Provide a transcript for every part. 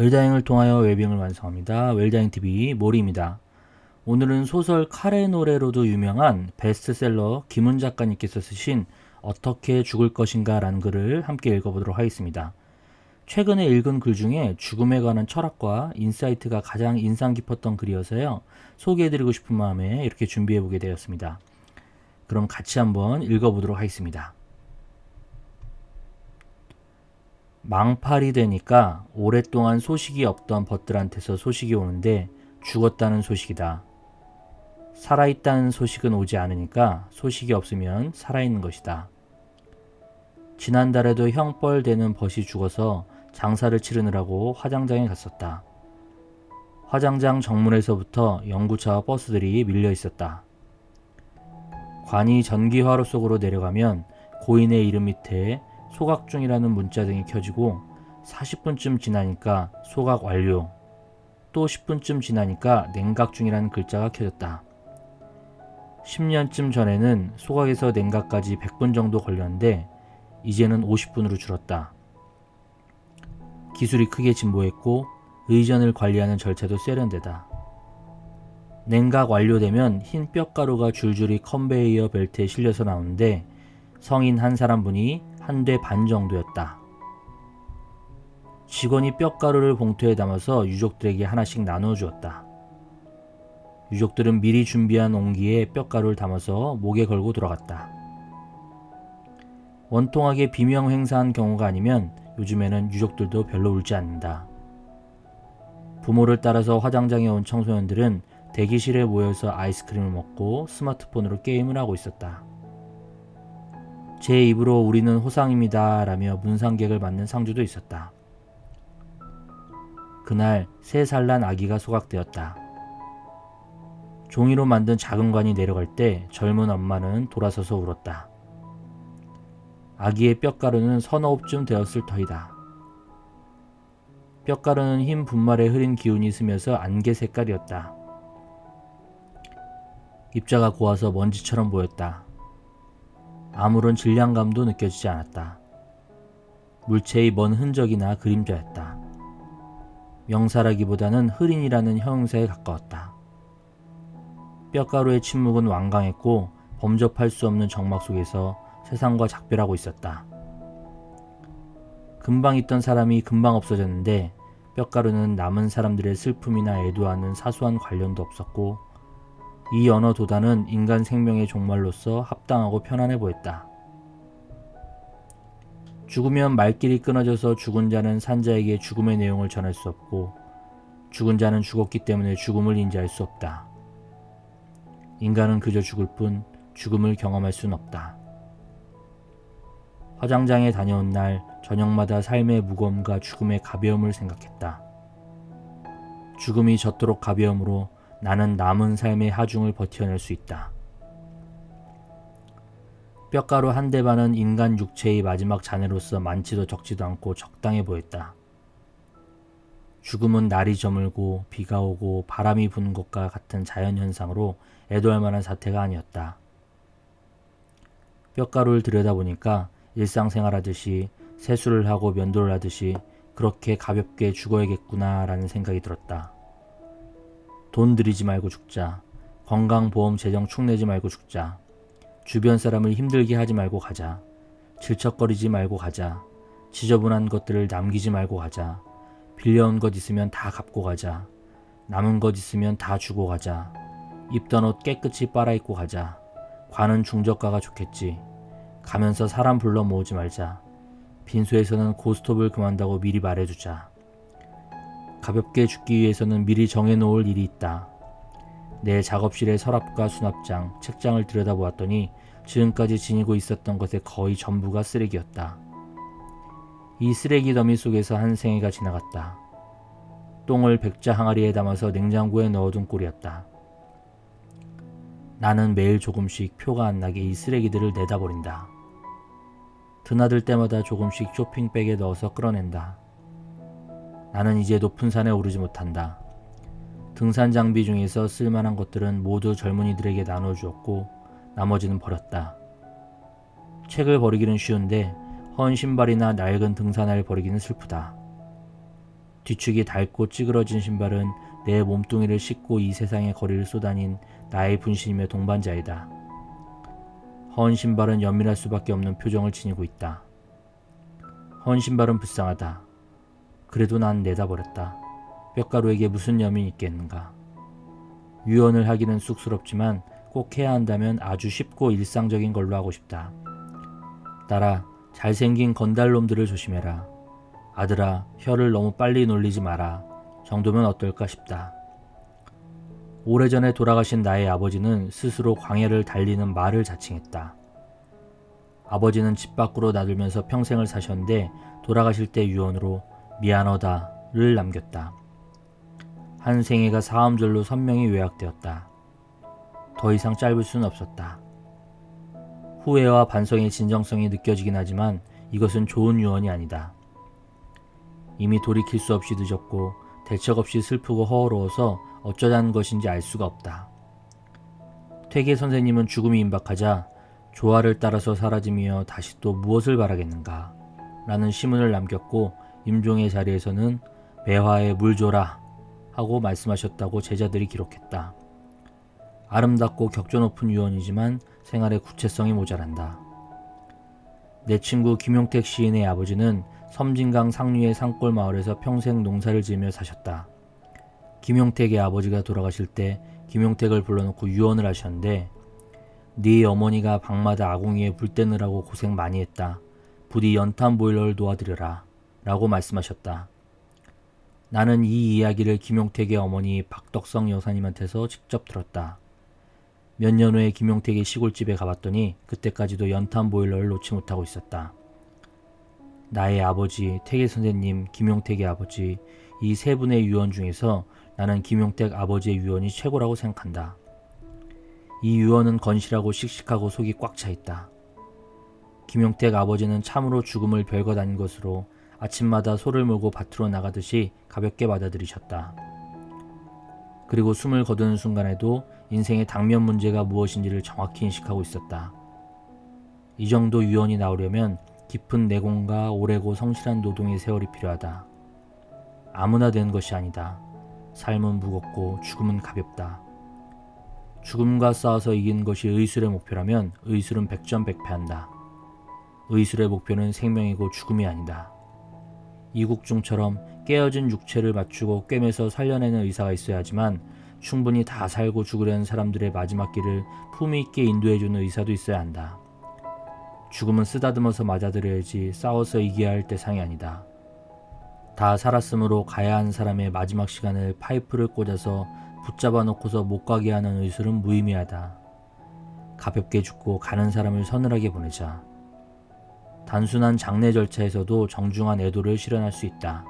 웰다잉을 통하여 웰빙을 완성합니다. 웰다잉TV 모리입니다. 오늘은 소설 칼의 노래로도 유명한 베스트셀러 김훈 작가님께서 쓰신 어떻게 죽을 것인가 라는 글을 함께 읽어보도록 하겠습니다. 최근에 읽은 글 중에 죽음에 관한 철학과 인사이트가 가장 인상 깊었던 글이어서요. 소개해드리고 싶은 마음에 이렇게 준비해보게 되었습니다. 그럼 같이 한번 읽어보도록 하겠습니다. 망팔이 되니까 오랫동안 소식이 없던 벗들한테서 소식이 오는데 죽었다는 소식이다. 살아있다는 소식은 오지 않으니까 소식이 없으면 살아있는 것이다. 지난달에도 형벌 되는 벗이 죽어서 장사를 치르느라고 화장장에 갔었다. 화장장 정문에서부터 연구차와 버스들이 밀려 있었다. 관이 전기화로 속으로 내려가면 고인의 이름 밑에 소각 중이라는 문자등이 켜지고 40분쯤 지나니까 소각 완료, 또 10분쯤 지나니까 냉각 중이라는 글자가 켜졌다. 10년쯤 전에는 소각에서 냉각까지 100분 정도 걸렸는데 이제는 50분으로 줄었다. 기술이 크게 진보했고 의전을 관리하는 절차도 세련되다. 냉각 완료되면 흰 뼈가루가 줄줄이 컨베이어 벨트에 실려서 나오는데 성인 한 사람분이 한 대 반 정도였다. 직원이 뼈가루를 봉투에 담아서 유족들에게 하나씩 나누어 주었다. 유족들은 미리 준비한 옹기에 뼈가루를 담아서 목에 걸고 돌아갔다. 원통하게 비명 행사한 경우가 아니면 요즘에는 유족들도 별로 울지 않는다. 부모를 따라서 화장장에 온 청소년들은 대기실에 모여서 아이스크림을 먹고 스마트폰으로 게임을 하고 있었다. 제 입으로 우리는 호상입니다 라며 문상객을 맞는 상주도 있었다. 그날 3살 난 아기가 소각되었다. 종이로 만든 작은 관이 내려갈 때 젊은 엄마는 돌아서서 울었다. 아기의 뼈가루는 서너 옵쯤 되었을 터이다. 뼈가루는 흰 분말에 흐린 기운이 스며서 안개 색깔이었다. 입자가 고와서 먼지처럼 보였다. 아무런 질량감도 느껴지지 않았다. 물체의 먼 흔적이나 그림자였다. 명사라기보다는 흑인이라는 형용사에 가까웠다. 뼈가루의 침묵은 완강했고 범접할 수 없는 정막 속에서 세상과 작별하고 있었다. 금방 있던 사람이 금방 없어졌는데 뼈가루는 남은 사람들의 슬픔이나 애도하는 사소한 관련도 없었고 이 언어 도단은 인간 생명의 종말로서 합당하고 편안해 보였다. 죽으면 말길이 끊어져서 죽은 자는 산자에게 죽음의 내용을 전할 수 없고 죽은 자는 죽었기 때문에 죽음을 인지할 수 없다. 인간은 그저 죽을 뿐 죽음을 경험할 수는 없다. 화장장에 다녀온 날 저녁마다 삶의 무거움과 죽음의 가벼움을 생각했다. 죽음이 저토록 가벼움으로 나는 남은 삶의 하중을 버텨낼 수 있다. 뼈가루 한 대 반은 인간 육체의 마지막 잔해로서 많지도 적지도 않고 적당해 보였다. 죽음은 날이 저물고 비가 오고 바람이 부는 것과 같은 자연현상으로 애도할 만한 사태가 아니었다. 뼈가루를 들여다보니까 일상생활하듯이 세수를 하고 면도를 하듯이 그렇게 가볍게 죽어야겠구나 라는 생각이 들었다. 돈 들이지 말고 죽자. 건강보험 재정 축내지 말고 죽자. 주변 사람을 힘들게 하지 말고 가자. 질척거리지 말고 가자. 지저분한 것들을 남기지 말고 가자. 빌려온 것 있으면 다 갚고 가자. 남은 것 있으면 다 주고 가자. 입던 옷 깨끗이 빨아입고 가자. 관은 중저가가 좋겠지. 가면서 사람 불러 모으지 말자. 빈소에서는 고스톱을 그만다고 미리 말해두자. 가볍게 죽기 위해서는 미리 정해놓을 일이 있다. 내 작업실의 서랍과 수납장, 책장을 들여다보았더니 지금까지 지니고 있었던 것의 거의 전부가 쓰레기였다. 이 쓰레기 더미 속에서 한 생애가 지나갔다. 똥을 백자 항아리에 담아서 냉장고에 넣어둔 꼴이었다. 나는 매일 조금씩 표가 안 나게 이 쓰레기들을 내다버린다. 드나들 때마다 조금씩 쇼핑백에 넣어서 끌어낸다. 나는 이제 높은 산에 오르지 못한다. 등산 장비 중에서 쓸만한 것들은 모두 젊은이들에게 나눠주었고 나머지는 버렸다. 책을 버리기는 쉬운데 헌 신발이나 낡은 등산화를 버리기는 슬프다. 뒤축이 닳고 찌그러진 신발은 내 몸뚱이를 싣고 이 세상의 거리를 쏘다닌 나의 분신이며 동반자이다. 헌 신발은 연민할 수밖에 없는 표정을 지니고 있다. 헌 신발은 불쌍하다. 그래도 난 내다버렸다. 뼈가루에게 무슨 염이 있겠는가. 유언을 하기는 쑥스럽지만 꼭 해야 한다면 아주 쉽고 일상적인 걸로 하고 싶다. 딸아, 잘생긴 건달놈들을 조심해라. 아들아, 혀를 너무 빨리 놀리지 마라. 정도면 어떨까 싶다. 오래전에 돌아가신 나의 아버지는 스스로 광야를 달리는 말을 자칭했다. 아버지는 집 밖으로 나들면서 평생을 사셨는데 돌아가실 때 유언으로 미안하다를 남겼다. 한 생애가 사음절로 선명히 요약되었다. 더 이상 짧을 수는 없었다. 후회와 반성의 진정성이 느껴지긴 하지만 이것은 좋은 유언이 아니다. 이미 돌이킬 수 없이 늦었고 대책 없이 슬프고 허허로워서 어쩌자는 것인지 알 수가 없다. 퇴계 선생님은 죽음이 임박하자 조화를 따라서 사라지며 다시 또 무엇을 바라겠는가 라는 시문을 남겼고 임종의 자리에서는 매화에 물 줘라 하고 말씀하셨다고 제자들이 기록했다. 아름답고 격조 높은 유언이지만 생활의 구체성이 모자란다. 내 친구 김용택 시인의 아버지는 섬진강 상류의 산골 마을에서 평생 농사를 지으며 사셨다. 김용택의 아버지가 돌아가실 때 김용택을 불러놓고 유언을 하셨는데 네 어머니가 방마다 아궁이에 불 떼느라고 고생 많이 했다. 부디 연탄 보일러를 놓아드려라 라고 말씀하셨다. 나는 이 이야기를 김용택의 어머니 박덕성 여사님한테서 직접 들었다. 몇 년 후에 김용택의 시골집에 가봤더니 그때까지도 연탄 보일러를 놓지 못하고 있었다. 나의 아버지, 퇴계 선생님, 김용택의 아버지, 이 세 분의 유언 중에서 나는 김용택 아버지의 유언이 최고라고 생각한다. 이 유언은 건실하고 씩씩하고 속이 꽉 차 있다. 김용택 아버지는 참으로 죽음을 별것 아닌 것으로 아침마다 소를 몰고 밭으로 나가듯이 가볍게 받아들이셨다. 그리고 숨을 거두는 순간에도 인생의 당면 문제가 무엇인지를 정확히 인식하고 있었다. 이 정도 유언이 나오려면 깊은 내공과 오래고 성실한 노동의 세월이 필요하다. 아무나 되는 것이 아니다. 삶은 무겁고 죽음은 가볍다. 죽음과 싸워서 이기는 것이 의술의 목표라면 의술은 백전백패한다. 의술의 목표는 생명이고 죽음이 아니다. 이국중처럼 깨어진 육체를 맞추고 꿰매서 살려내는 의사가 있어야 하지만 충분히 다 살고 죽으려는 사람들의 마지막 길을 품위 있게 인도해주는 의사도 있어야 한다. 죽음은 쓰다듬어서 맞아들여야지 싸워서 이겨야 할 대상이 아니다. 다 살았으므로 가야 하는 사람의 마지막 시간을 파이프를 꽂아서 붙잡아 놓고서 못 가게 하는 의술은 무의미하다. 가볍게 죽고 가는 사람을 서늘하게 보내자. 단순한 장례 절차에서도 정중한 애도를 실현할 수 있다.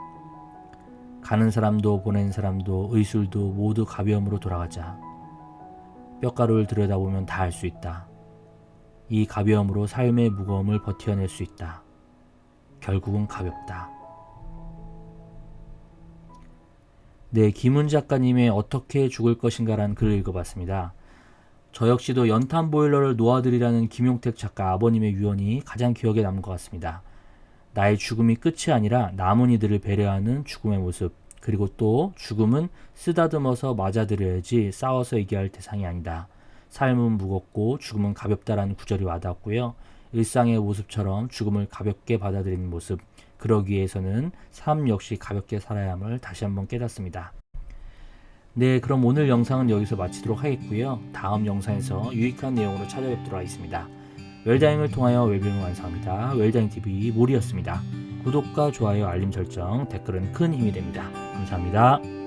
가는 사람도 보낸 사람도 의술도 모두 가벼움으로 돌아가자. 뼈가루를 들여다보면 다 알 수 있다. 이 가벼움으로 삶의 무거움을 버텨낼 수 있다. 결국은 가볍다. 네, 김은 작가님의 어떻게 죽을 것인가라는 글을 읽어봤습니다. 저 역시도 연탄 보일러를 놓아드리라는 김용택 작가 아버님의 유언이 가장 기억에 남은 것 같습니다. 나의 죽음이 끝이 아니라 남은 이들을 배려하는 죽음의 모습, 그리고 또 죽음은 쓰다듬어서 맞아들여야지 싸워서 이겨야 할 대상이 아니다. 삶은 무겁고 죽음은 가볍다라는 구절이 와닿았고요. 일상의 모습처럼 죽음을 가볍게 받아들이는 모습, 그러기 위해서는 삶 역시 가볍게 살아야 함을 다시 한번 깨닫습니다. 네, 그럼 오늘 영상은 여기서 마치도록 하겠고요. 다음 영상에서 유익한 내용으로 찾아뵙도록 하겠습니다. 웰다잉을 통하여 웰빙을 완성합니다. 웰다잉TV 몰이었습니다. 구독과 좋아요, 알림 설정, 댓글은 큰 힘이 됩니다. 감사합니다.